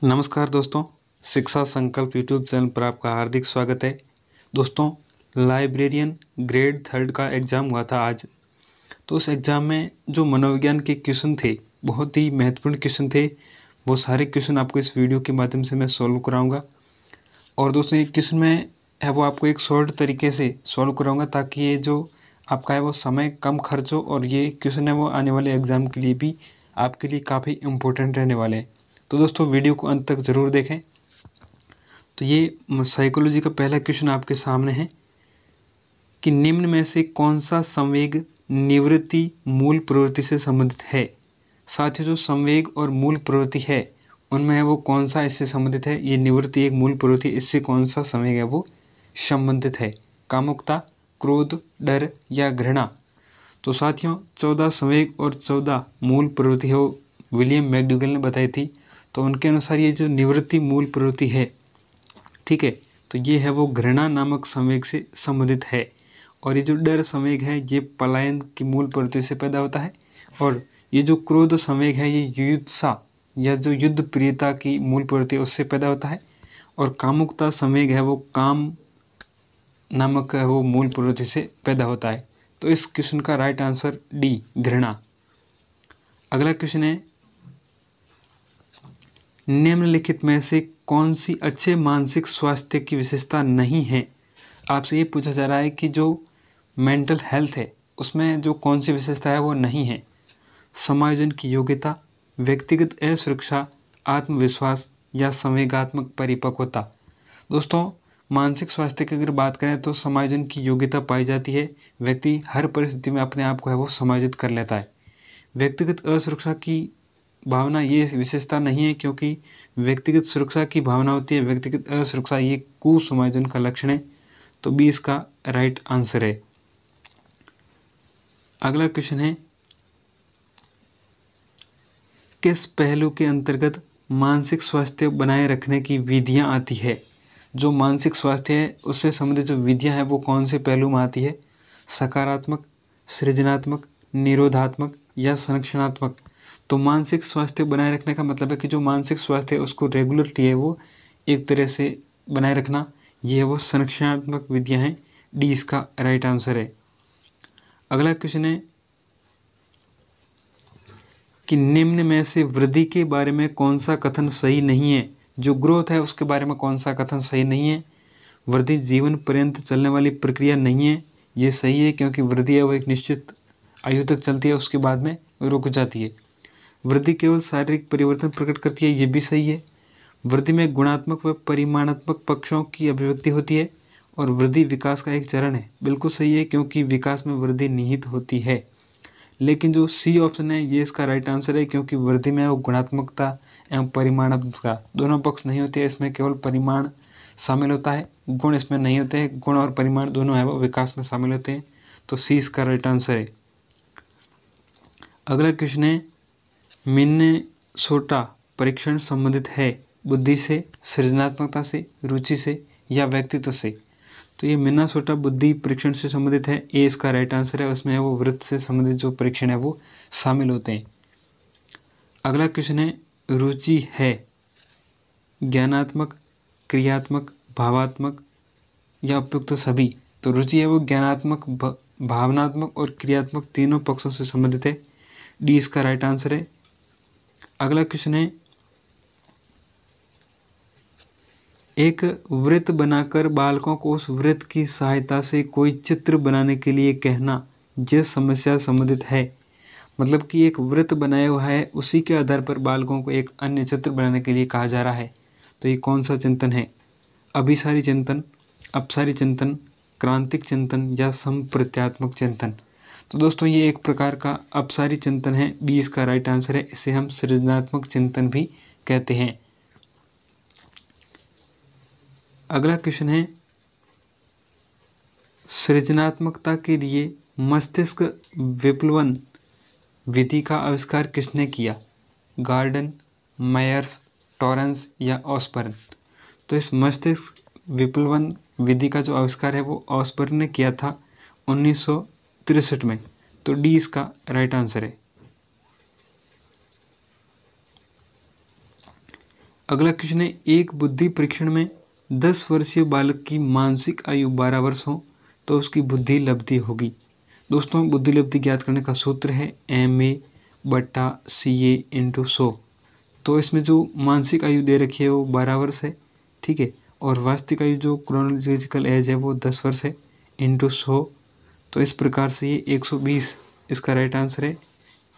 नमस्कार दोस्तों, शिक्षा संकल्प यूट्यूब चैनल पर आपका हार्दिक स्वागत है। दोस्तों, लाइब्रेरियन ग्रेड 3 का एग्ज़ाम हुआ था आज। तो उस एग्ज़ाम में जो मनोविज्ञान के क्वेश्चन थे, बहुत ही महत्वपूर्ण क्वेश्चन थे। वो सारे क्वेश्चन आपको इस वीडियो के माध्यम से मैं सॉल्व कराऊंगा। और दोस्तों, ये क्वेश्चन में है वो आपको एक शॉर्ट तरीके से सॉल्व कराऊंगा, ताकि ये जो आपका है वो समय कम खर्च हो, और ये क्वेश्चन है वो आने वाले एग्ज़ाम के लिए भी आपके लिए काफ़ी इम्पोर्टेंट रहने वाले हैं। तो दोस्तों, वीडियो को अंत तक ज़रूर देखें। तो ये साइकोलॉजी का पहला क्वेश्चन आपके सामने है कि निम्न में से कौन सा संवेग निवृत्ति मूल प्रवृत्ति से संबंधित है। साथ ही जो संवेग और मूल प्रवृत्ति है उनमें है वो कौन सा इससे संबंधित है। ये निवृत्ति एक मूल प्रवृत्ति, इससे कौन सा संवेग है वो संबंधित है। कामुकता, क्रोध, डर या घृणा। तो साथियों, 14 संवेग और 14 मूल प्रवृत्ति है वो विलियम मैकडूगल ने बताई थी। तो उनके अनुसार ये जो निवृत्ति मूल प्रवृत्ति है, ठीक है, तो ये है वो घृणा नामक संवेग से संबंधित है। और ये जो डर संवेग है ये पलायन की मूल प्रवृत्ति से पैदा होता है। और ये जो क्रोध संवेग है ये युयुत्सा या जो युद्ध प्रियता की मूल प्रवृत्ति है उससे पैदा होता है। और कामुकता संवेग है वो काम नामक है वो मूल प्रवृत्ति से पैदा होता है। तो इस क्वेश्चन का राइट आंसर डी, घृणा। अगला क्वेश्चन है, निम्नलिखित में से कौन सी अच्छे मानसिक स्वास्थ्य की विशेषता नहीं है। आपसे ये पूछा जा रहा है कि जो मेंटल हेल्थ है उसमें जो कौन सी विशेषता है वो नहीं है। समायोजन की योग्यता, व्यक्तिगत असुरक्षा, आत्मविश्वास या संवेगात्मक परिपक्वता। दोस्तों, मानसिक स्वास्थ्य की अगर बात करें तो समायोजन की योग्यता पाई जाती है। व्यक्ति हर परिस्थिति में अपने आप को है वो समायोजित कर लेता है। व्यक्तिगत असुरक्षा की भावना ये विशेषता नहीं है, क्योंकि व्यक्तिगत सुरक्षा की भावना होती है, व्यक्तिगत असुरक्षा ये कुसमायोजन का लक्षण है। तो 20 का राइट आंसर है। अगला क्वेश्चन है, किस पहलू के अंतर्गत मानसिक स्वास्थ्य बनाए रखने की विधियां आती है। जो मानसिक स्वास्थ्य है उससे संबंधित जो विधियां हैं वो कौन से पहलू में आती है। सकारात्मक, सृजनात्मक, निरोधात्मक या संरक्षणात्मक। तो मानसिक स्वास्थ्य बनाए रखने का मतलब है कि जो मानसिक स्वास्थ्य है उसको रेगुलरली है वो एक तरह से बनाए रखना, ये है वो संरक्षणात्मक विधियां हैं। डी इसका राइट आंसर है। अगला क्वेश्चन है कि निम्न में से वृद्धि के बारे में कौन सा कथन सही नहीं है। जो ग्रोथ है उसके बारे में कौन सा कथन सही नहीं है। वृद्धि जीवन पर्यंत चलने वाली प्रक्रिया नहीं है, ये सही है, क्योंकि वृद्धि है वो एक निश्चित आयु तक चलती है, उसके बाद में रुक जाती है। वृद्धि केवल शारीरिक परिवर्तन प्रकट करती है, ये भी सही है। वृद्धि में गुणात्मक व परिमाणात्मक पक्षों की अभिव्यक्ति होती है। और वृद्धि विकास का एक चरण है, बिल्कुल सही है, क्योंकि विकास में वृद्धि निहित होती है। लेकिन जो सी ऑप्शन है ये इसका राइट आंसर है, क्योंकि वृद्धि में वो गुणात्मकता एवं परिमाणात्मकता दोनों पक्ष नहीं होते, इसमें केवल परिमाण शामिल होता है, गुण इसमें नहीं होते हैं। गुण और परिमाण दोनों है वो विकास में शामिल होते हैं। तो सी इसका राइट आंसर है। अगला क्वेश्चन है, मिनेसोटा परीक्षण संबंधित है बुद्धि से, सृजनात्मकता से, रुचि से या व्यक्तित्व से। तो ये मिनेसोटा बुद्धि परीक्षण से संबंधित है, ए इसका राइट आंसर है। उसमें वो वृत्त से संबंधित जो परीक्षण है वो शामिल होते हैं। अगला क्वेश्चन है, रुचि है ज्ञानात्मक, क्रियात्मक, भावात्मक या उपयुक्त सभी। तो रुचि है वो ज्ञानात्मक, भावनात्मक और क्रियात्मक तीनों पक्षों से संबंधित है। डी इसका राइट आंसर है। अगला क्वेश्चन है, एक वृत्त बनाकर बालकों को उस वृत्त की सहायता से कोई चित्र बनाने के लिए कहना जिस समस्या से संबंधित है। मतलब कि एक वृत्त बनाया हुआ है, उसी के आधार पर बालकों को एक अन्य चित्र बनाने के लिए कहा जा रहा है। तो ये कौन सा चिंतन है। अभिसारी चिंतन, अपसारी चिंतन, क्रांतिक चिंतन या संप्रत्यात्मक चिंतन। तो दोस्तों, ये एक प्रकार का अपसारी चिंतन है, बी इसका राइट आंसर है। इसे हम सृजनात्मक चिंतन भी कहते हैं। अगला क्वेश्चन है, सृजनात्मकता के लिए मस्तिष्क विप्लवन विधि का आविष्कार किसने किया। गार्डन, मायर्स, टॉरेंस या ऑसबर्न। तो इस मस्तिष्क विप्लवन विधि का जो आविष्कार है वो ऑसबर्न ने किया था 1963 में। तो डी इसका राइट आंसर है। अगला क्वेश्चन है, एक बुद्धि परीक्षण में 10 वर्षीय बालक की मानसिक आयु 12 वर्ष हो तो उसकी बुद्धि लब्धि होगी। दोस्तों, बुद्धि लब्धि ज्ञात करने का सूत्र है MA/CA × 100। तो इसमें जो मानसिक आयु दे रखी है वो 12 वर्ष है, ठीक है, और वास्तविक आयु जो क्रोनोलॉजिकल एज है वो 10 वर्ष है × 100। तो इस प्रकार से ये 120 इसका राइट आंसर है,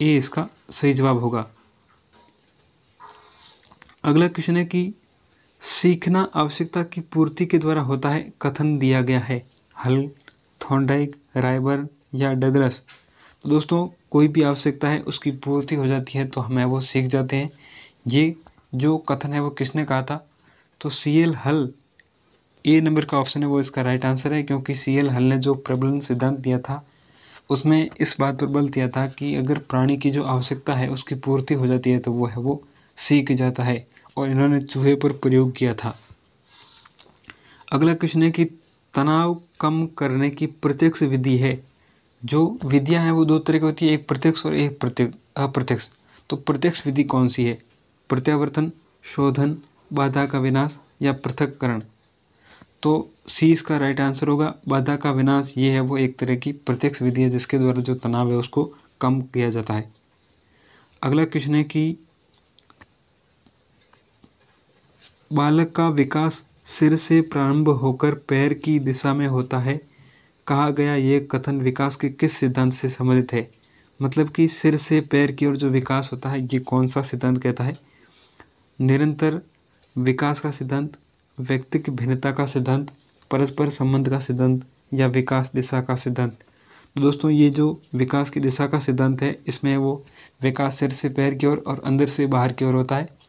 ए इसका सही जवाब होगा। अगला क्वेश्चन है कि सीखना आवश्यकता की पूर्ति के द्वारा होता है, कथन दिया गया है। हल, थॉर्नडाइक, रायबर्न या डगलस। तो दोस्तों, कोई भी आवश्यकता है उसकी पूर्ति हो जाती है तो हमें वो सीख जाते हैं। ये जो कथन है वो किसने कहा था? तो CL हल, ए नंबर का ऑप्शन है वो इसका राइट आंसर है, क्योंकि CL हल ने जो प्रबलन सिद्धांत दिया था उसमें इस बात पर बल दिया था कि अगर प्राणी की जो आवश्यकता है उसकी पूर्ति हो जाती है तो वो सीख जाता है, और इन्होंने चूहे पर प्रयोग किया था। अगला क्वेश्चन है कि तनाव कम करने की प्रत्यक्ष विधि है। जो विधियां हैं वो दो तरह की होती है, एक प्रत्यक्ष और एक अप्रत्यक्ष। तो प्रत्यक्ष विधि कौन सी है? प्रत्यावर्तन, शोधन, बाधा का विनाश या पृथक्करण। तो सी इसका राइट आंसर होगा, बाधा का विनाश। ये है वो एक तरह की प्रत्यक्ष विधि है जिसके द्वारा जो तनाव है उसको कम किया जाता है। अगला क्वेश्चन है कि बालक का विकास सिर से प्रारंभ होकर पैर की दिशा में होता है, कहा गया यह कथन विकास के किस सिद्धांत से संबंधित है? मतलब कि सिर से पैर की ओर जो विकास होता है ये कौन सा सिद्धांत कहता है? निरंतर विकास का सिद्धांत, व्यक्तिक भिन्नता का सिद्धांत, परस्पर संबंध का सिद्धांत या विकास दिशा का सिद्धांत। तो दोस्तों, ये जो विकास की दिशा का सिद्धांत है इसमें वो विकास सिर से पैर की ओर और अंदर से बाहर की ओर होता है।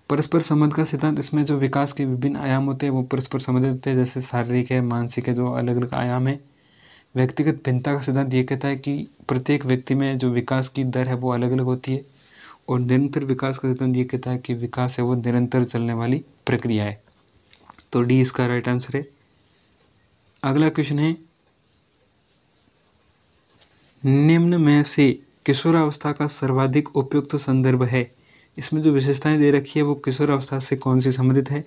परस्पर संबंध का सिद्धांत, इसमें जो विकास के विभिन्न आयाम होते हैं वो परस्पर संबंधित होते हैं, जैसे शारीरिक है, मानसिक है, जो अलग अलग आयाम है। व्यक्तिगत भिन्नता का सिद्धांत ये कहता है कि प्रत्येक व्यक्ति में जो विकास की दर है वो अलग अलग होती है। और निरंतर विकास का सिद्धांत ये कहता है कि विकास है वो निरंतर चलने वाली प्रक्रिया है। तो डी इसका राइट आंसर है। अगला क्वेश्चन है, निम्न में से किशोरावस्था का सर्वाधिक उपयुक्त संदर्भ है। इसमें जो विशेषताएं दे रखी है वो किशोरावस्था से कौन सी संबंधित है?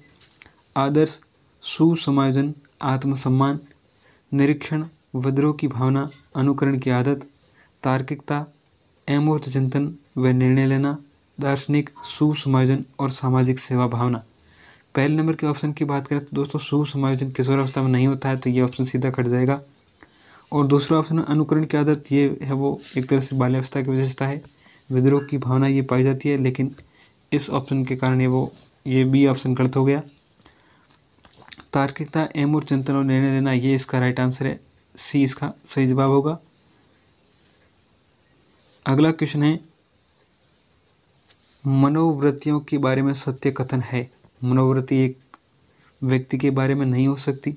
आदर्श, सुसमायोजन, आत्मसम्मान, निरीक्षण, विद्रोह की भावना, अनुकरण की आदत, तार्किकता, अमूर्त चिंतन व निर्णय लेना, दार्शनिक, सुसमायोजन और सामाजिक सेवा भावना। पहले नंबर के ऑप्शन की बात करें तो दोस्तों सुसमायोजन किशोरावस्था में नहीं होता है, तो ये ऑप्शन सीधा कट जाएगा। और दूसरा ऑप्शन अनुकरण की आदत, ये है वो एक तरह से बाल्यावस्था की विशेषता है। विद्रोह की भावना ये पाई जाती है, लेकिन इस ऑप्शन के कारण ये बी ऑप्शन गलत हो गया। तार्किकता, अमूर्त चिंतन और निर्णय लेना, ये इसका राइट आंसर है, सी इसका सही जवाब होगा। अगला क्वेश्चन है, मनोवृत्तियों के बारे में सत्य कथन है। मनोवृत्ति एक व्यक्ति के बारे में नहीं हो सकती।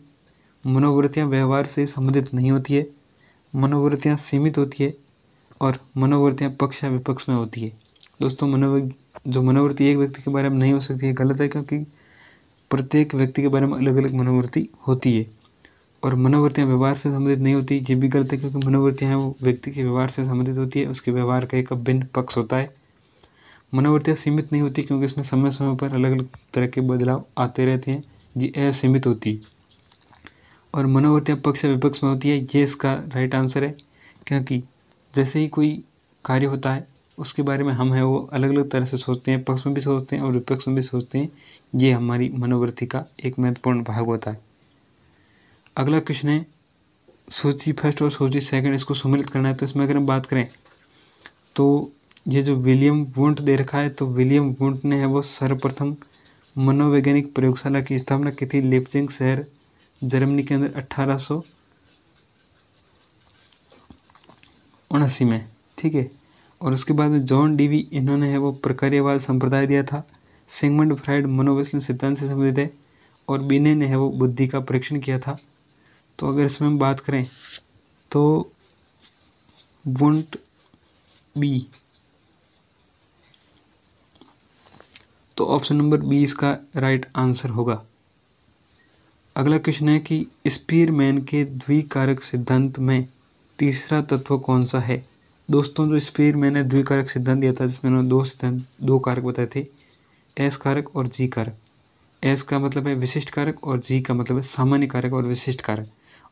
मनोवृत्तियां व्यवहार से संबंधित नहीं होती है। मनोवृत्तियां सीमित होती है और मनोवृत्तियां पक्ष या विपक्ष में होती है। दोस्तों, जो मनोवृत्ति एक व्यक्ति के बारे में नहीं हो सकती है गलत है, क्योंकि प्रत्येक व्यक्ति के बारे में अलग अलग मनोवृत्ति होती है। और मनोवृत्तियां व्यवहार से संबंधित नहीं होती, ये भी गलत है, क्योंकि मनोवृत्तियां हैं वो व्यक्ति के व्यवहार से संबंधित होती है, उसके व्यवहार का एक भिन्न पक्ष होता है। मनोवृत्तियां सीमित नहीं होती, क्योंकि इसमें समय समय पर अलग अलग तरह के बदलाव आते रहते हैं, ये असीमित होती है। और मनोवृत्तियां पक्ष या विपक्ष में होती है, ये इसका राइट आंसर है, क्योंकि जैसे ही कोई कार्य होता है उसके बारे में हम है वो अलग अलग तरह से सोचते हैं, पक्ष में भी सोचते हैं और विपक्ष में भी सोचते हैं। ये हमारी मनोवृत्ति का एक महत्वपूर्ण भाग होता है। अगला क्वेश्चन है, सूची फर्स्ट और सूची सेकंड इसको सम्मिलित करना है। तो इसमें अगर हम बात करें तो ये जो विलियम वुंट दे रखा है, तो विलियम वुंट ने है वो सर्वप्रथम मनोवैज्ञानिक प्रयोगशाला की स्थापना की थी लिप्जिंग शहर जर्मनी के अंदर 1879 में, ठीक है। और उसके बाद में जॉन डीवी, इन्होंने है वो प्रक्रियावाद संप्रदाय दिया था। सिगमंड फ्राइड मनोविश्लेषण सिद्धांत से संबंधित है। और बिने ने है वो बुद्धि का परीक्षण किया था। तो अगर इसमें हम बात करें तो वुंट बी, तो ऑप्शन नंबर बी इसका राइट आंसर होगा। अगला क्वेश्चन है कि स्पीरमैन के द्विकारक सिद्धांत में तीसरा तत्व कौन सा है? दोस्तों, जो स्पीरमैन ने द्विकारक सिद्धांत दिया था जिसमें उन्होंने दो कारक बताए थे, एस कारक और जी कारक। एस का मतलब है विशिष्ट कारक और जी का मतलब है सामान्य कारक और विशिष्ट कारक।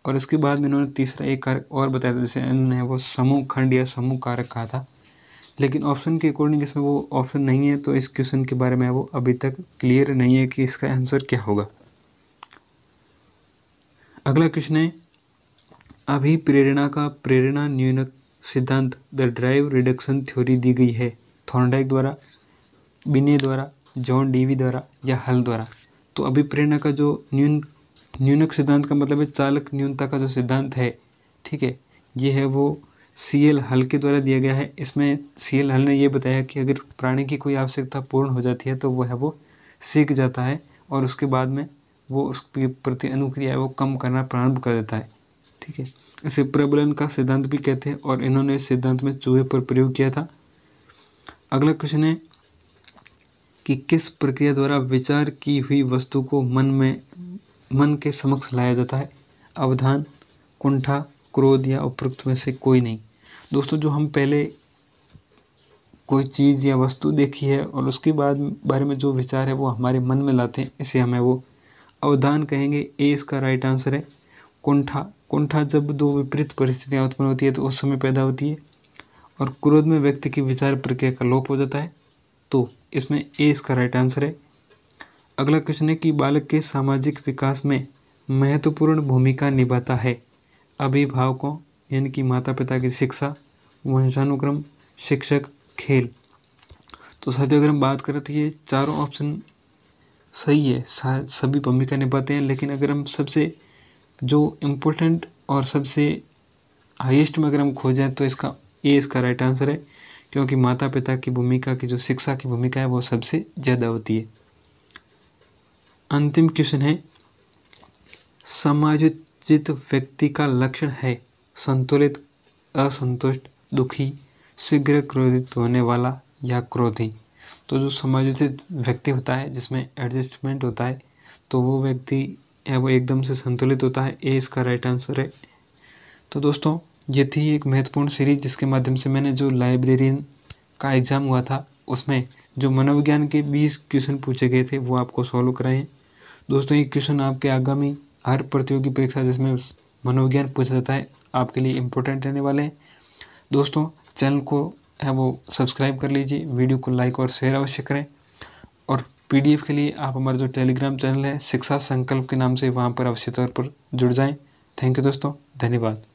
और इसके बाद में इन्होंने तीसरा एक कारक और बताया था, जैसे इन्होंने वो समूह खंड या समूह कारक कहा था, लेकिन ऑप्शन के अकॉर्डिंग इसमें वो ऑप्शन नहीं है, तो इस क्वेश्चन के बारे में वो अभी तक क्लियर नहीं है कि इसका आंसर क्या होगा। अगला क्वेश्चन है, अभिप्रेरणा का प्रेरणा न्यूनक सिद्धांत द ड्राइव रिडक्शन थ्योरी दी गई है थॉर्नडाइक द्वारा, बिने द्वारा, जॉन डीवी द्वारा या हल द्वारा। तो अभिप्रेरणा का जो न्यूनक सिद्धांत का मतलब है चालक न्यूनता का जो सिद्धांत है, ठीक है, ये है वो CL हल के द्वारा दिया गया है। इसमें CL हल ने ये बताया कि अगर प्राणी की कोई आवश्यकता पूर्ण हो जाती है तो वो सीख जाता है और उसके बाद में वो उसके प्रति अनुक्रिया है वो कम करना प्रारंभ कर देता है, ठीक है। इसे प्रबलन का सिद्धांत भी कहते हैं और इन्होंने इस सिद्धांत में चूहे पर प्रयोग किया था। अगला क्वेश्चन है कि किस प्रक्रिया द्वारा विचार की हुई वस्तु को मन के समक्ष लाया जाता है? अवधान, कुंठा, क्रोध या उपरोक्त में से कोई नहीं। दोस्तों, जो हम पहले कोई चीज़ या वस्तु देखी है और उसके बाद बारे में जो विचार है वो हमारे मन में लाते हैं, इसे हमें वो अवधान कहेंगे। ए इसका राइट आंसर है। कुंठा जब दो विपरीत परिस्थितियाँ उत्पन्न होती है तो उस समय पैदा होती है। और क्रोध में व्यक्ति की विचार प्रक्रिया का लोप हो जाता है, तो इसमें ए इसका राइट आंसर है। अगला क्वेश्चन है कि बालक के सामाजिक विकास में महत्वपूर्ण भूमिका निभाता है अभिभावकों यानी कि माता पिता की शिक्षा, वंशानुक्रम, शिक्षक, खेल। तो साथियों, अगर हम बात करें तो ये चारों ऑप्शन सही है, सभी भूमिका निभाते हैं। लेकिन अगर हम सबसे जो इम्पोर्टेंट और सबसे हाईएस्ट में अगर हम खोजें तो इसका ए इसका राइट आंसर है, क्योंकि माता पिता की भूमिका की जो शिक्षा की भूमिका है वो सबसे ज़्यादा होती है। अंतिम क्वेश्चन है, समायोजित व्यक्ति का लक्षण है संतुलित, असंतुष्ट, दुखी, शीघ्र क्रोधित होने वाला या क्रोधी। तो जो समायोजित व्यक्ति होता है जिसमें एडजस्टमेंट होता है तो वो व्यक्ति है वो एकदम से संतुलित होता है। ए इसका राइट आंसर है। तो दोस्तों, ये थी एक महत्वपूर्ण सीरीज जिसके माध्यम से मैंने जो लाइब्रेरियन का एग्ज़ाम हुआ था उसमें जो मनोविज्ञान के 20 क्वेश्चन पूछे गए थे वो आपको सॉल्व कराए हैं। दोस्तों, ये क्वेश्चन आपके आगामी हर प्रतियोगी परीक्षा जिसमें मनोविज्ञान पूछा जाता है आपके लिए इम्पोर्टेंट रहने वाले हैं। दोस्तों, चैनल को है वो सब्सक्राइब कर लीजिए, वीडियो को लाइक और शेयर अवश्य करें। और PDF के लिए आप हमारा जो टेलीग्राम चैनल है शिक्षा संकल्प के नाम से, वहाँ पर अवश्य तौर पर जुड़ जाएं। थैंक यू दोस्तों, धन्यवाद।